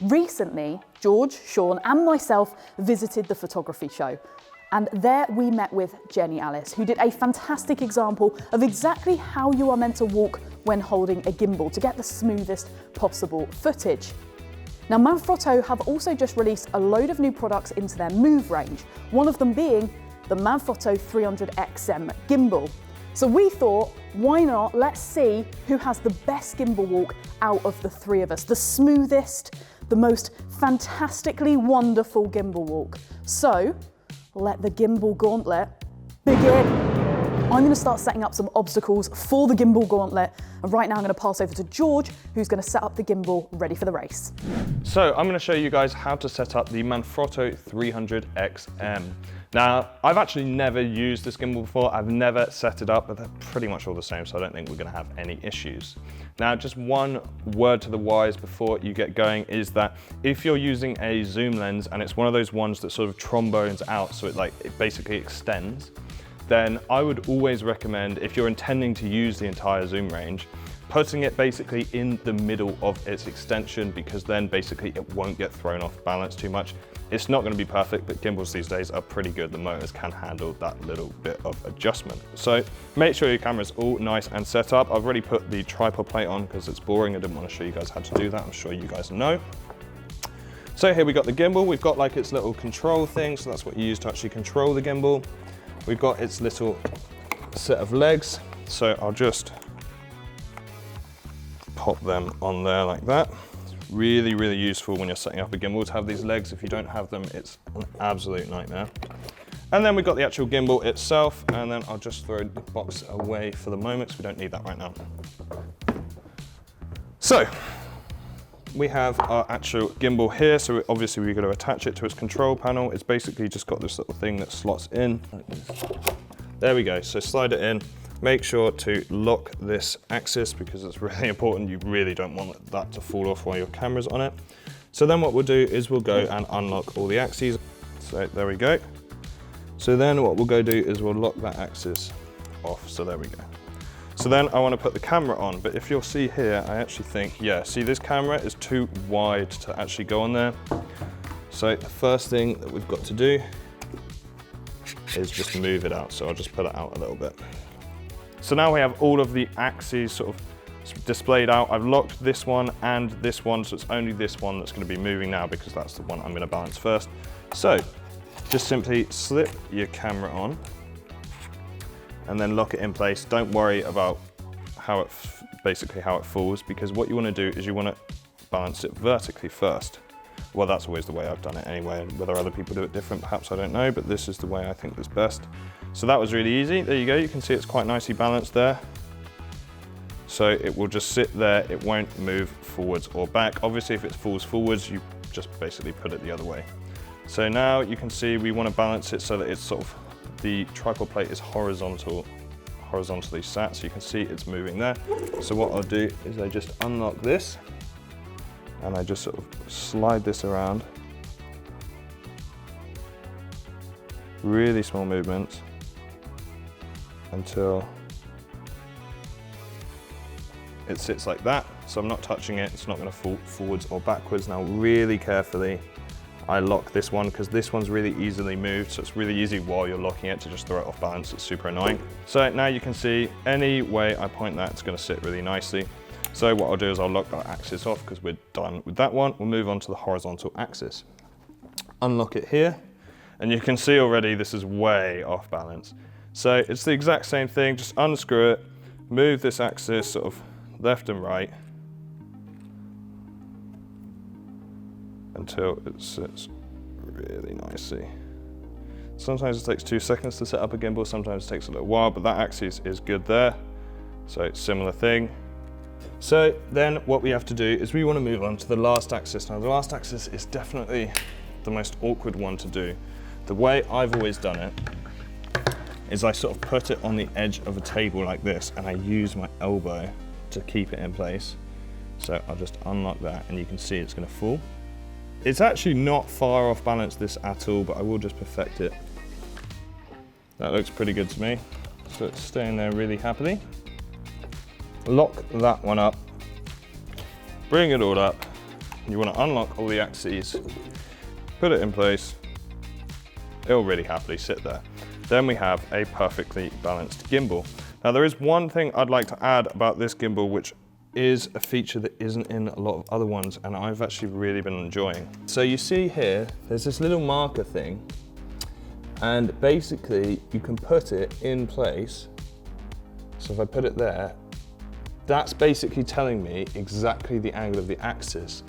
Recently, George, Shawn and myself visited the photography show. And there we met with Jenny Alice, who did a fantastic example of exactly how you are meant to walk when holding a gimbal to get the smoothest possible footage. Now, Manfrotto have also just released a load of new products into their Move range, one of them being the Manfrotto 300XM gimbal. So we thought, why not, let's see who has the best gimbal walk out of the three of us, the smoothest, the most fantastically wonderful gimbal walk. So let the Gimbal Gauntlet begin. I'm going to start setting up some obstacles for the Gimbal Gauntlet, and right now I'm going to pass over to George, who's going to set up the gimbal ready for the race. So I'm going to show you guys how to set up the Manfrotto 300XM. Now, I've actually never used this gimbal before. I've never set it up, but they're pretty much all the same, so I don't think we're going to have any issues. Now, just one word to the wise before you get going is that if you're using a zoom lens and it's one of those ones that sort of trombones out, so it basically extends, then I would always recommend, if you're intending to use the entire zoom range, putting it basically in the middle of its extension, because then basically it won't get thrown off balance too much. It's not going to be perfect, but gimbals these days are pretty good. The motors can handle that little bit of adjustment. So make sure your camera's all nice and set up. I've already put the tripod plate on because it's boring. I didn't want to show you guys how to do that. I'm sure you guys know. So here we got the gimbal. We've got like its little control thing. So that's what you use to actually control the gimbal. We've got its little set of legs. So I'll just pop them on there like that. Really, really useful when you're setting up a gimbal to have these legs. If you don't have them, it's an absolute nightmare. And then we've got the actual gimbal itself, and then I'll just throw the box away for the moment, because we don't need that right now. So, we have our actual gimbal here, so obviously we're going to attach it to its control panel. It's basically just got this little thing that slots in. There we go, so slide it in. Make sure to lock this axis because it's really important. You really don't want that to fall off while your camera's on it. So then what we'll do is we'll go and unlock all the axes. So there we go. So then what we'll go do is we'll lock that axis off. So there we go. So then I want to put the camera on, but if you'll see here, I actually think, yeah, see this camera is too wide to actually go on there. So the first thing that we've got to do is just move it out. So I'll just put it out a little bit. So now we have all of the axes sort of displayed out. I've locked this one and this one, so it's only this one that's going to be moving now because that's the one I'm going to balance first. So just simply slip your camera on and then lock it in place. Don't worry about how it falls, because what you want to do is you want to balance it vertically first. Well, that's always the way I've done it anyway. Whether other people do it different, perhaps I don't know, but this is the way I think is best. So that was really easy. There you go. You can see it's quite nicely balanced there. So it will just sit there. It won't move forwards or back. Obviously, if it falls forwards, you just basically put it the other way. So now you can see we want to balance it so that it's sort of, the tripod plate is horizontally sat. So you can see it's moving there. So what I'll do is I just unlock this and I just sort of slide this around. Really small movements until it sits like that. So I'm not touching it, it's not going to fall forwards or backwards. Now really carefully I lock this one because this one's really easily moved, so it's really easy while you're locking it to just throw it off balance. It's super annoying. So now you can see any way I point that, it's going to sit really nicely. So what I'll do is I'll lock that axis off because we're done with that one. We'll move on to the horizontal axis. Unlock it here, and you can see already this is way off balance. So it's the exact same thing, just unscrew it, move this axis sort of left and right until it sits really nicely. Sometimes it takes 2 seconds to set up a gimbal, sometimes it takes a little while, but that axis is good there. So it's similar thing. So then what we have to do is we want to move on to the last axis. Now the last axis is definitely the most awkward one to do. The way I've always done it is I sort of put it on the edge of a table like this and I use my elbow to keep it in place. So I'll just unlock that and you can see it's going to fall. It's actually not far off balance this at all, but I will just perfect it. That looks pretty good to me. So it's staying there really happily. Lock that one up, bring it all up, you want to unlock all the axes, put it in place, it'll really happily sit there. Then we have a perfectly balanced gimbal. Now there is one thing I'd like to add about this gimbal, which is a feature that isn't in a lot of other ones, and I've actually really been enjoying. So you see here, there's this little marker thing, and basically you can put it in place. So if I put it there, that's basically telling me exactly the angle of the axis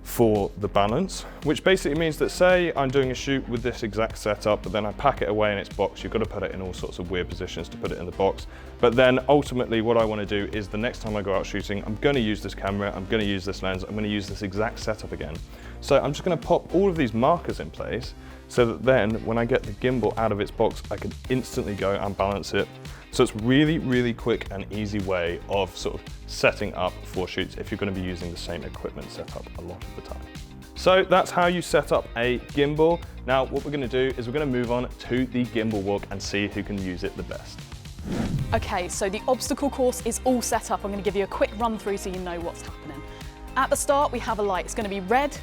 for the balance, which basically means that, say I'm doing a shoot with this exact setup, but then I pack it away in its box, you've got to put it in all sorts of weird positions to put it in the box. But then ultimately what I want to do is the next time I go out shooting, I'm going to use this camera, I'm going to use this lens, I'm going to use this exact setup again. So I'm just going to pop all of these markers in place so that then when I get the gimbal out of its box, I can instantly go and balance it. So it's really, really quick and easy way of sort of setting up for shoots if you're going to be using the same equipment setup a lot of the time. So that's how you set up a gimbal. Now what we're going to do is we're going to move on to the gimbal walk and see who can use it the best. Okay, so the obstacle course is all set up. I'm going to give you a quick run through so you know what's happening. At the start we have a light. It's going to be red,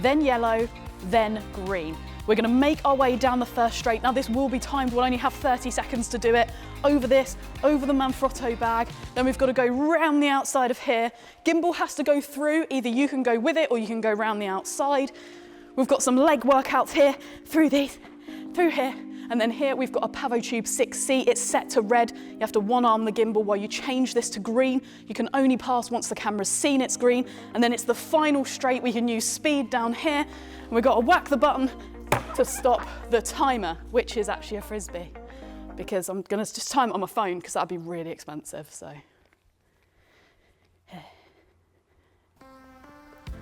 then yellow, then green. We're going to make our way down the first straight. Now this will be timed, we'll only have 30 seconds to do it. Over this, over the Manfrotto bag, then we've got to go round the outside of here. Gimbal has to go through, either you can go with it or you can go round the outside. We've got some leg workouts here, through these, through here, and then here we've got a Pavo Tube 6C, it's set to red. You have to one arm the gimbal while you change this to green. You can only pass once the camera's seen it's green, and then it's the final straight. We can use speed down here, and we've got to whack the button to stop the timer, which is actually a Frisbee, because I'm gonna just time it on my phone because that'd be really expensive, so.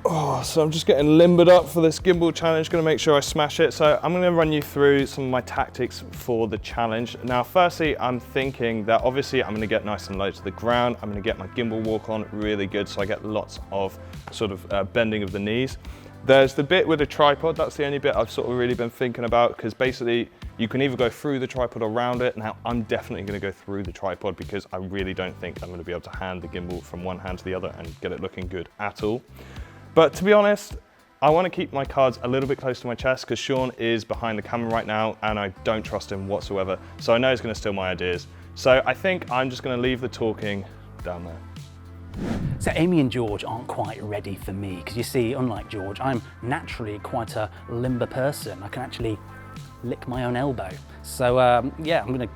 Oh, so I'm just getting limbered up for this gimbal challenge, gonna make sure I smash it. So I'm gonna run you through some of my tactics for the challenge. Now, firstly, I'm thinking that obviously I'm gonna get nice and low to the ground. I'm gonna get my gimbal walk on really good so I get lots of sort of bending of the knees. There's the bit with the tripod, that's the only bit I've sort of really been thinking about, because basically you can either go through the tripod or around it. Now I'm definitely going to go through the tripod because I really don't think I'm going to be able to hand the gimbal from one hand to the other and get it looking good at all. But to be honest, I want to keep my cards a little bit close to my chest because Shawn is behind the camera right now and I don't trust him whatsoever. So I know he's going to steal my ideas. So I think I'm just going to leave the talking down there. So Amy and George aren't quite ready for me because you see, unlike George, I'm naturally quite a limber person. I can actually lick my own elbow. So yeah, I'm going to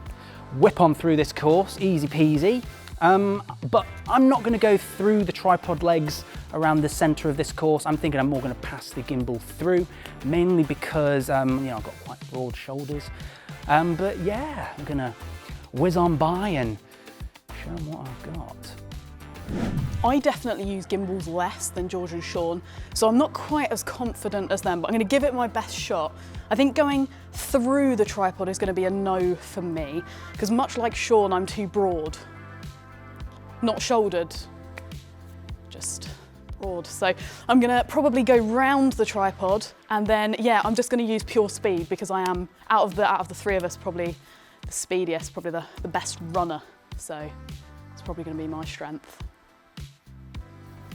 whip on through this course, easy peasy. But I'm not going to go through the tripod legs around the centre of this course. I'm thinking I'm more going to pass the gimbal through, mainly because you know, I've got quite broad shoulders. But yeah, I'm going to whiz on by and show them what I've got. I definitely use gimbals less than George and Shawn, so I'm not quite as confident as them, but I'm going to give it my best shot. I think going through the tripod is going to be a no for me, because much like Shawn, I'm too broad. Not shouldered, just broad. So I'm going to probably go round the tripod, and then, yeah, I'm just going to use pure speed, because I am, out of the three of us, probably the speediest, probably the best runner. So it's probably going to be my strength.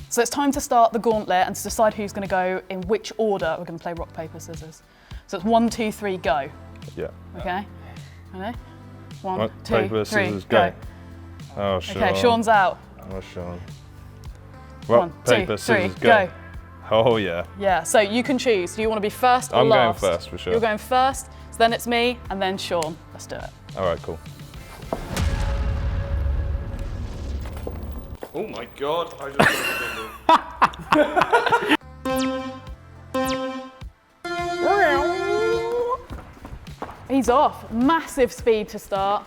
So it's time to start the gauntlet and to decide who's going to go in which order. We're going to play rock, paper, scissors. So it's 1, 2, 3, go. Yeah. Okay. Ready? 1, Rock, 2, paper, 3, scissors, go. Oh, Shawn. Okay, Shawn's out. Oh, Shawn. Rock, 1, 2, paper, 3, scissors, go. Oh, yeah. Yeah, so you can choose. Do you want to be first or I'm last? going first, for sure. You're going first, so then it's me, and then Shawn. Let's do it. All right, cool. Oh my God, I just got the He's off. Massive speed to start.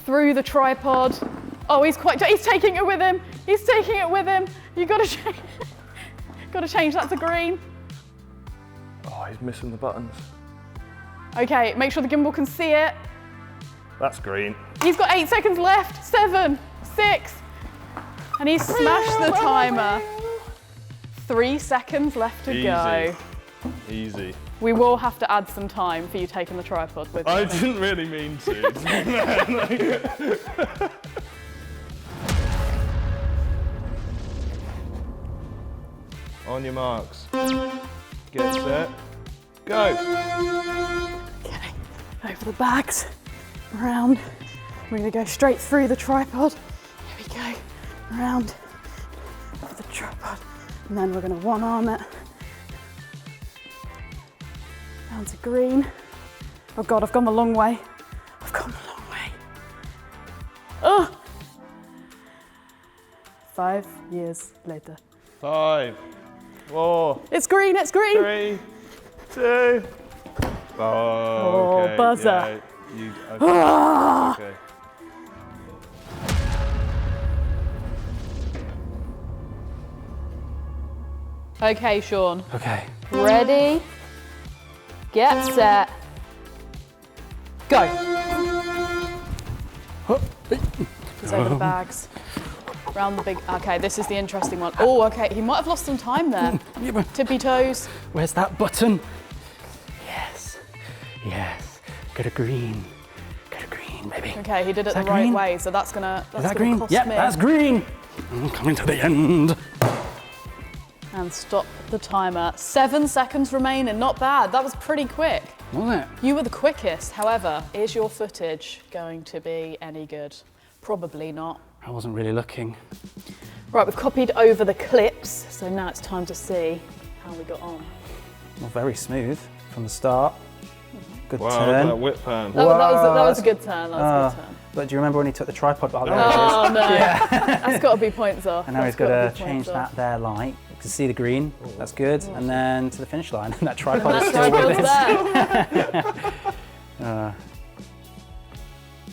Through the tripod. Oh, he's taking it with him. He's taking it with him. You got to change that to green. Oh, he's missing the buttons. Okay, make sure the gimbal can see it. That's green. He's got 8 seconds left. 7, 6, and he's smashed the timer. 3 seconds left to go. Easy. We will have to add some time for you taking the tripod with you. I didn't really mean to. On your marks. Get set. Go. Okay, over the bags, around. We're gonna go straight through the tripod. Here we go, around over the tripod. And then we're gonna one arm it. Down to green. Oh God, I've gone the long way. I've gone the long way. Oh! 5 years later. 5, 4, It's green, it's green! 3, 2. Oh, okay. buzzer. Yeah, okay. Okay. Okay, Shawn. Okay. Ready, get set, go. Just over the bags. Round the big, okay, this is the interesting one. Oh, okay, he might have lost some time there. Tippy toes. Where's that button? Yes. Yes. Go to green. Go to green, baby. Okay, he did it the that right green? way, so that's gonna Is that green? cost Yep, me. that's green. I'm coming to the end. And stop the timer. 7 seconds remaining, not bad. That was pretty quick. Wasn't it? You were the quickest. However, is your footage going to be any good? Probably not. I wasn't really looking. Right, we've copied over the clips, so now it's time to see how we got on. Well, very smooth from the start. Good Wow, turn. that whip pan. That was a good turn. That was a good turn. But do you remember when he took the tripod out? Oh no, that's got to be points off. And now he's That's got gotta to be change points off. that there light. You can see the green, that's good. And then to the finish line, that tripod is still Tripod's with there. us.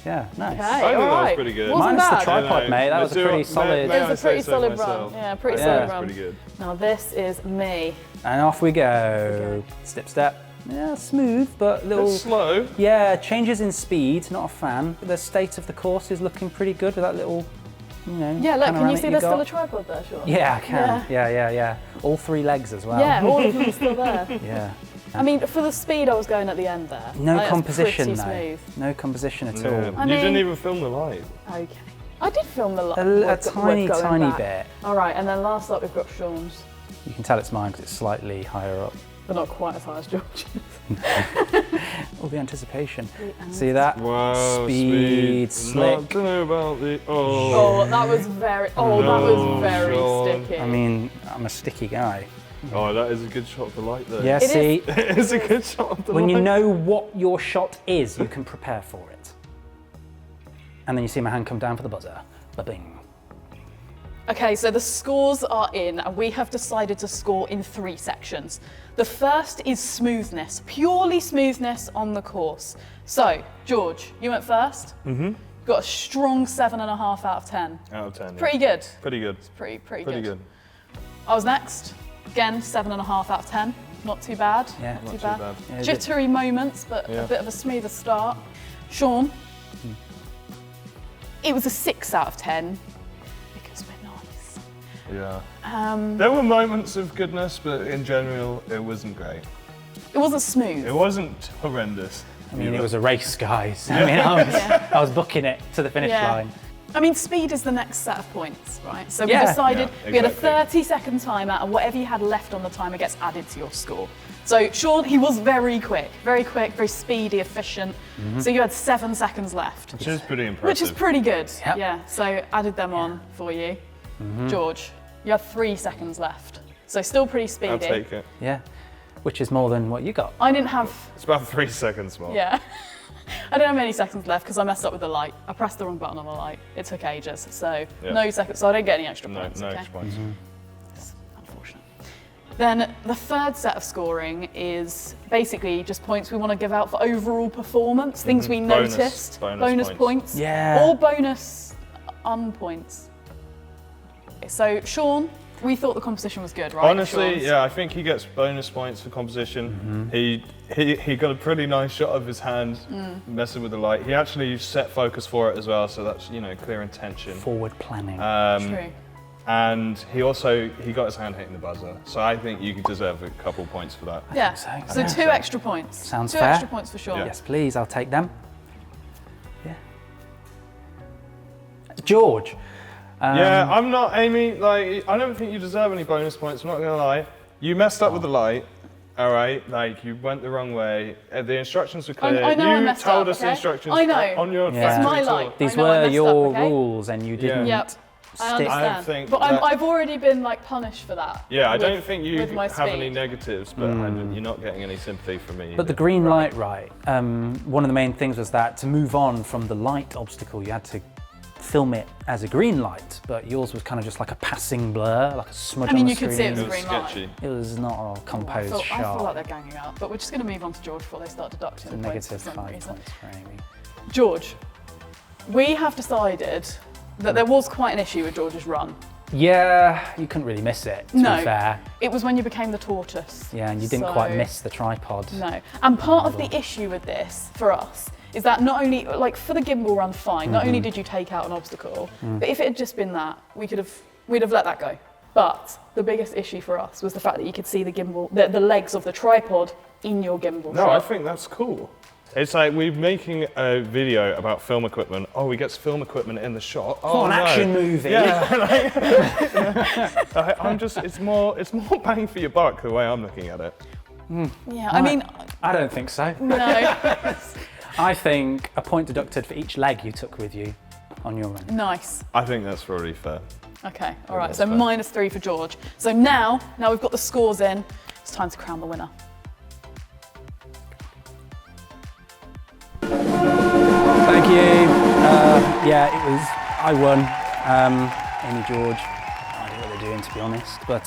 Yeah, nice. Okay, I think that was alright. pretty good. Wasn't Minus the bad. tripod, mate. That was a pretty solid. It was a pretty solid run. Yeah, pretty solid That's run. pretty good. Now this is me. And off we go. Step, step. Yeah, smooth, but little. It's slow. Yeah, changes in speed, not a fan. The state of the course is looking pretty good with that little, you know. Yeah, look, can you panoramic see there's still got. a tripod there, Shawn? Yeah, I can. Yeah. All 3 legs as well. Yeah, all of them are still there. Yeah. I mean, for the speed I was going at the end there. No that's composition pretty though. smooth. No composition at Yeah. all. I You didn't mean- even film the light. Okay. I did film the lot. A tiny bit. All right, and then last up we've got Shawn's, You can tell it's mine because it's slightly higher up. but not quite as high as George's. All the anticipation. See that? Wow, Speed, slick. Not to know about the. Oh. Oh, that was very. Oh, that was very Shawn. sticky. I mean, I'm a sticky guy. Oh, that is a good shot of the light though. Yeah, It see, It's a good shot of the when light. you know what your shot is, you can prepare for it. And then you see my hand come down for the buzzer. Ba-bing. Okay, so the scores are in, and we have decided to score in 3 sections. The first is smoothness, purely smoothness on the course. So, George, you went first. Mm-hmm. Got a strong 7.5 out of 10. Out of 10. Yeah. Pretty good. Pretty good. Pretty Pretty good. I was next. Again, 7.5 out of 10. Not too bad. Yeah. Not Not too too bad. bad. Yeah, Jittery moments, but Yeah. a bit of a smoother start. Shawn, it was a 6 out of 10 because we're nice. Yeah. There were moments of goodness, but in general, it wasn't great. It wasn't smooth. It wasn't horrendous. I mean, it was a race, guys. I mean, I was booking it to the finish Yeah. line. I mean, speed is the next set of points, right? So we Yeah. decided Yeah, we had a exactly. 30-second timer, and whatever you had left on the timer gets added to your score. So Shawn, he was very quick, very speedy, efficient. So you had 7 seconds left, Which is pretty impressive. which is pretty good. Yep. Yeah. So added them on for you. George, you have 3 seconds left. So still pretty speedy. I'll take it. Yeah. Which is more than what you got. I didn't have. It's about 3 seconds more. Yeah. I don't have any seconds left because I messed up with the light. I pressed the wrong button on the light. It took ages, so Yeah. no seconds. So I don't get any extra No, points. no okay? extra points. It's unfortunate. Then the third set of scoring is basically just points we want to give out for overall performance, things we Bonus- noticed, bonus points, Yeah. or bonus unpoints. So Shawn, we thought the composition was good, right? Honestly, Shawn's? yeah, I think he gets bonus points for composition. He got a pretty nice shot of his hand messing with the light. He actually set focus for it as well, so that's, you know, clear intention. Forward planning. True. And he got his hand hitting the buzzer, so I think you deserve a couple points for that. Yeah. so. So 2 extra points. Sounds 2 fair. extra points for Shawn. Yeah. Yes, please, I'll take them. Yeah. George, Yeah, I'm not, Amy, like, I don't think you deserve any bonus points, I'm not gonna lie. You messed up with the light, all right? Like, you went the wrong way. The instructions were clear. I know I you messed told up, us the okay? instructions I know. on your Yeah. factory It's my tour. light. These I know I were messed your up, okay? rules and you didn't Yep. I stick. understand. think but that- I've already been like punished for that. Yeah, I with- don't think you with my have any speed. negatives, but you're not getting any sympathy from me. But the either. green light, right, one of the main things was that to move on from the light obstacle, you had to film it as a green light, but yours was kind of just like a passing blur, like a smudge I mean, on the you could see it was It a was green light. sketchy. It was not a composed I shot. feel like they're ganging up, but we're just going to move on to George before they start deducting It's a the points negative for some 5 reason. points for Amy. George, we have decided that there was quite an issue with George's run. Yeah, you couldn't really miss it, to No. be fair. It was when you became the tortoise. Yeah, and you didn't So- quite miss the tripod. No. And part of the issue with this, for us, is that not only, like for the gimbal run, fine, not only did you take out an obstacle, but if it had just been that, we'd have let that go. But the biggest issue for us was the fact that you could see the gimbal, the legs of the tripod in your gimbal No, shot. I think that's cool. It's like we're making a video about film equipment. Oh, we get film equipment in the shot. Oh, an no. action movie. Yeah, it's more bang for your buck the way I'm looking at it. Yeah, I mean, I don't think so. no. I think a point deducted for each leg you took with you on your run. Nice. I think that's probably fair. Okay, all right, that's so fair. -3 for George. So now we've got the scores in, it's time to crown the winner. Thank you. I won. Amy, George, I don't know what they're doing, to be honest. But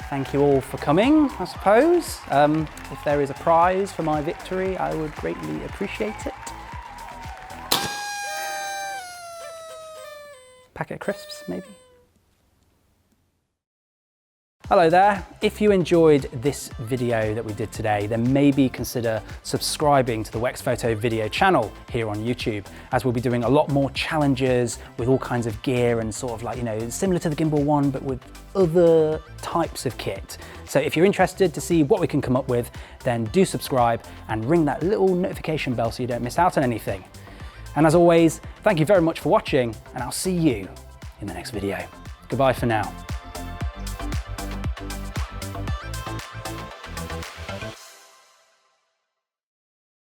thank you all for coming, I suppose. If there is a prize for my victory, I would greatly appreciate it. Packet of crisps, maybe? Hello there. If you enjoyed this video that we did today, then maybe consider subscribing to the Wex Photo video channel here on YouTube, as we'll be doing a lot more challenges with all kinds of gear and sort of like, you know, similar to the Gimbal one, but with other types of kit. So if you're interested to see what we can come up with, then do subscribe and ring that little notification bell so you don't miss out on anything. And as always, thank you very much for watching, and I'll see you in the next video. Goodbye for now.